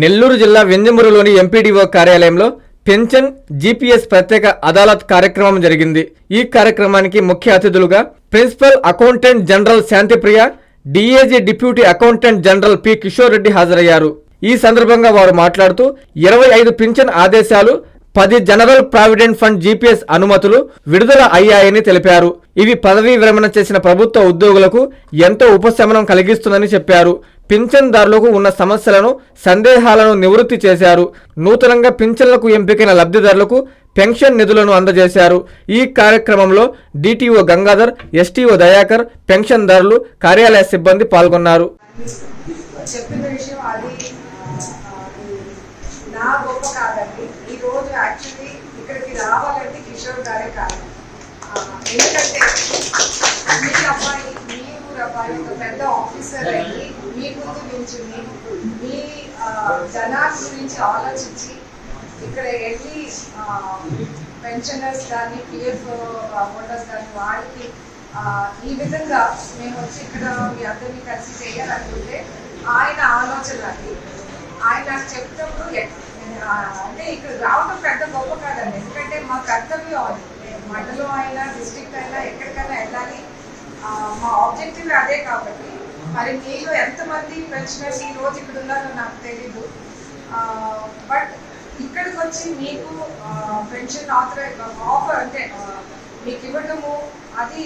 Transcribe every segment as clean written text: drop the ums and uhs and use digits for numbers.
నెల్లూరు జిల్లా వెంజమూరులోని ఎంపీడీఓ కార్యాలయంలో పెన్షన్ జీపీఎస్ ప్రత్యేక అదాలత్ కార్యక్రమం జరిగింది. ఈ కార్యక్రమానికి ముఖ్య అతిథులుగా principal accountant general Shantipriya, DAG deputy accountant general P Kishore Reddy హాజరయ్యారు. ఈ సందర్భంగా వారు మాట్లాడుతూ 25 పింఛన్ ఆదేశాలు, 10 జనరల్ ప్రావిడెంట్ ఫండ్ జీపీఎస్ అనుమతులు విడుదల అయ్యాయని తెలిపారు. ఇవి పదవీ విరమణ చేసిన ప్రభుత్వ ఉద్యోగులకు ఎంతో ఉపశమనం కలిగిస్తుందని చెప్పారు. పింఛన్దారులకు ఉన్న సమస్యలను, సందేహాలను నివృత్తి చేశారు. నూతనంగా పింఛన్లకు ఎంపికైన లబ్ధిదారులకు పెన్షన్ నిధులను అందజేశారు. ఈ కార్యక్రమంలో డిటిఓ గంగాధర్, ఎస్టీఓ దయాకర్, పెన్షన్దారులు, కార్యాలయ సిబ్బంది పాల్గొన్నారు. నా గొప్ప కాదండి. ఈరోజు యాక్చువల్లీ ఇక్కడికి రావాలంటే కిషోర్ గారే కాదు. ఎందుకంటే మీ అబ్బాయి, మీ ఊరు అబ్బాయి ఒక పెద్ద ఆఫీసర్ అయ్యి మీ ముందు నిల్చుని మీ జనాల గురించి ఆలోచించి ఇక్కడ వెళ్ళి పెన్షనర్స్ కానీ, పిఎఫ్ హోల్డర్స్ కానీ వాళ్ళకి ఈ విధంగా మేము వచ్చి ఇక్కడ మీ అందరినీ కలిసి చేయాలనుకుంటే ఆయన ఆలోచన అది. ఆయన నాకు చెప్తున్నప్పుడు అంటే ఇక్కడ రావడం పెద్ద గొప్ప కాదండి. ఎందుకంటే మా కర్తవ్యం అది. మండలం అయినా, డిస్ట్రిక్ట్ అయినా, ఎక్కడికైనా వెళ్ళాలి. మా ఆబ్జెక్టివ్ అదే. కాబట్టి మరి మీలో ఎంతమంది పెన్షనర్స్ ఈ రోజు ఇక్కడ ఉన్నారో నాకు తెలీదు. బట్ ఇక్కడికి వచ్చి మీకు పెన్షన్ ఆఫర్ అంటే మీకు ఇవ్వడము, అది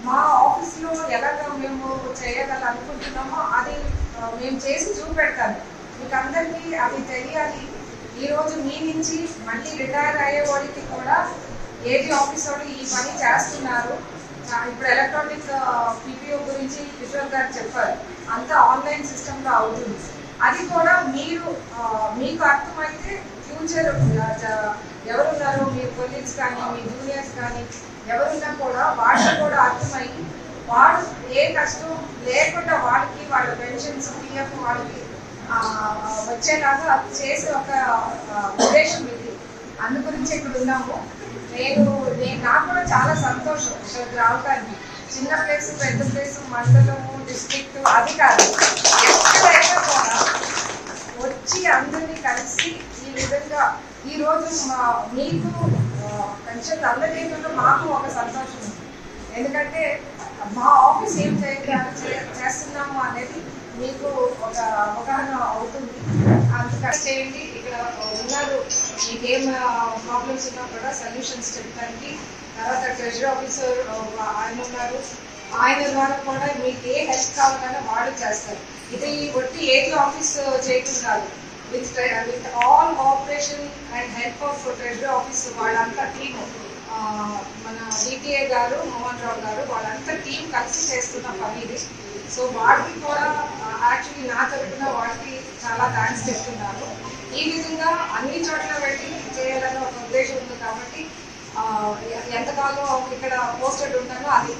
మా ఆఫీస్లో ఎలాగ మేము చేయాలనుకుంటున్నామో అది మేము చేసి చూపెడతాను మీకు అందరికీ. అది తెలియాలి. ఈరోజు మీ నుంచి మళ్ళీ రిటైర్ అయ్యే వాళ్ళకి కూడా ఏడీ ఆఫీస్ వాళ్ళు ఈ పని చేస్తున్నారు. ఇప్పుడు ఎలక్ట్రానిక్ పీపీఓ గురించి కిషోర్ గారు చెప్పారు. అంతా ఆన్లైన్ సిస్టంలో అవుతుంది. అది కూడా మీకు అర్థమైతే ఫ్యూచర్ ఎవరున్నారో మీ కొలీగ్స్ కానీ, మీ జూనియర్స్ కానీ ఎవరున్నా కూడా వాళ్ళకి కూడా అర్థమై వాడు ఏ కష్టం లేకుండా వాళ్ళకి వాళ్ళ పెన్షన్స్, పిఎఫ్ వాళ్ళకి వచ్చేలాగా చేసే ఒక ఉద్దేశం ఇది. అందు గురించి ఇక్కడ ఉన్నాము. నాకు కూడా చాలా సంతోషం ఇక్కడికి రావడానికి. చిన్న ప్లేస్, పెద్ద ప్లేస్, మండలము, డిస్ట్రిక్ట్ అది కాదు, ఎక్కడైనా కూడా వచ్చి అందరినీ కలిసి ఈ విధంగా ఈరోజు మీకు పెన్షన్ అందజేయడంలో మాకు ఒక సంతోషం ఉంది. ఎందుకంటే మా ఆఫీస్ ఏం చేస్తున్నాము అనేది మీకు ఒక అవగాహన అవుతుంది. అందుకని చేయండి. ఇక్కడ ఉన్నారు, మీకేం ప్రాబ్లమ్స్ ఉన్నా కూడా సొల్యూషన్స్ చెప్పడానికి. తర్వాత ట్రెజరీ ఆఫీసర్ ఆయన ఉన్నారు. ఆయన ద్వారా కూడా మీకు ఏ హెల్ప్ కావాలన్నా వాళ్ళు చేస్తారు. ఇది ఒట్టి ఏటీ ఆఫీస్ చేయటం కాదు. With all cooperation and help of treasury office వాళ్ళంతా టీము, మన డిటిఏ గారు, మోహన్ రావు గారు, వాళ్ళంతా టీం కలిసి చేస్తున్న పని ఇది. సో వాళ్ళకి కూడా యాక్చువల్లీ నా తరఫున వాళ్ళకి చాలా థ్యాంక్స్ చెప్తున్నాను. ఈ విధంగా అన్ని చోట్ల వెళ్ళి చేయాలని ఒక ఉద్దేశం ఉంది. కాబట్టి ఎంతకాలం ఇక్కడ పోస్టెడ్ ఉంటానో అది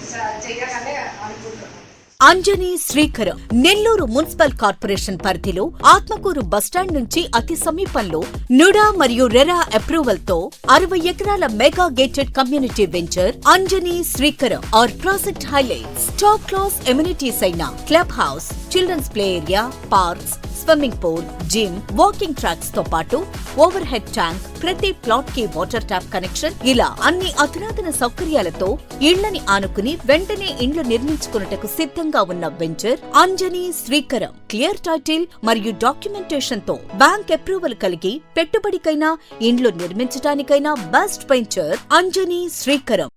చేయాలనే అనుకుంటున్నాను. అంజనీ శ్రీకరం నెల్లూరు మున్సిపల్ కార్పొరేషన్ పరిధిలో ఆత్మకూరు బస్టాండ్ నుంచి అతి సమీపంలో నుడా మరియు రెరా అప్రూవల్ తో 60 ఎకరాల mega gated community venture Anjani Srikaram. Our project highlights top class amenities అయిన club house, children's play area, parks, swimming pool, gym, walking tracks తో పాటు ఓవర్ హెడ్ ట్యాంక్, ప్రతి ప్లాట్ కి వాటర్ ట్యాప్ కనెక్షన్, ఇలా అన్ని అధునాతన సౌకర్యాలతో ఇళ్లని ఆనుకుని వెంటనే ఇండ్లు నిర్మించుకున్నటకు సిద్ధంగా ఉన్న venture Anjani Srikaram. Clear title మరియు డాక్యుమెంటేషన్ తో బ్యాంక్ అప్రూవల్ కలిగి పెట్టుబడికైనా, ఇండ్లు నిర్మించడానికైనా బెస్ట్ వెంచర్ అంజనీ శ్రీకరం.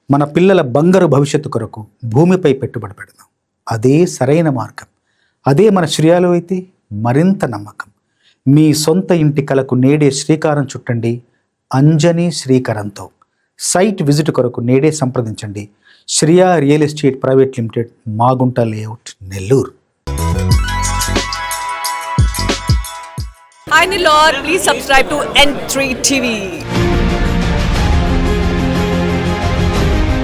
మన పిల్లల బంగారు భవిష్యత్తు కొరకు భూమిపై పెట్టుబడి పెడదాం. అదే సరైన మార్గం. అదే మన శ్రేయాలు అయితే మరింత నమ్మకం. మీ సొంత ఇంటి కలకు నేడే శ్రీకారం చుట్టండి అంజనీ శ్రీకరంతో. సైట్ విజిట్ కొరకు నేడే సంప్రదించండి. Shriya real estate private limited, Magunta layout, Nellore. Hi Nilor, please subscribe to N3 TV.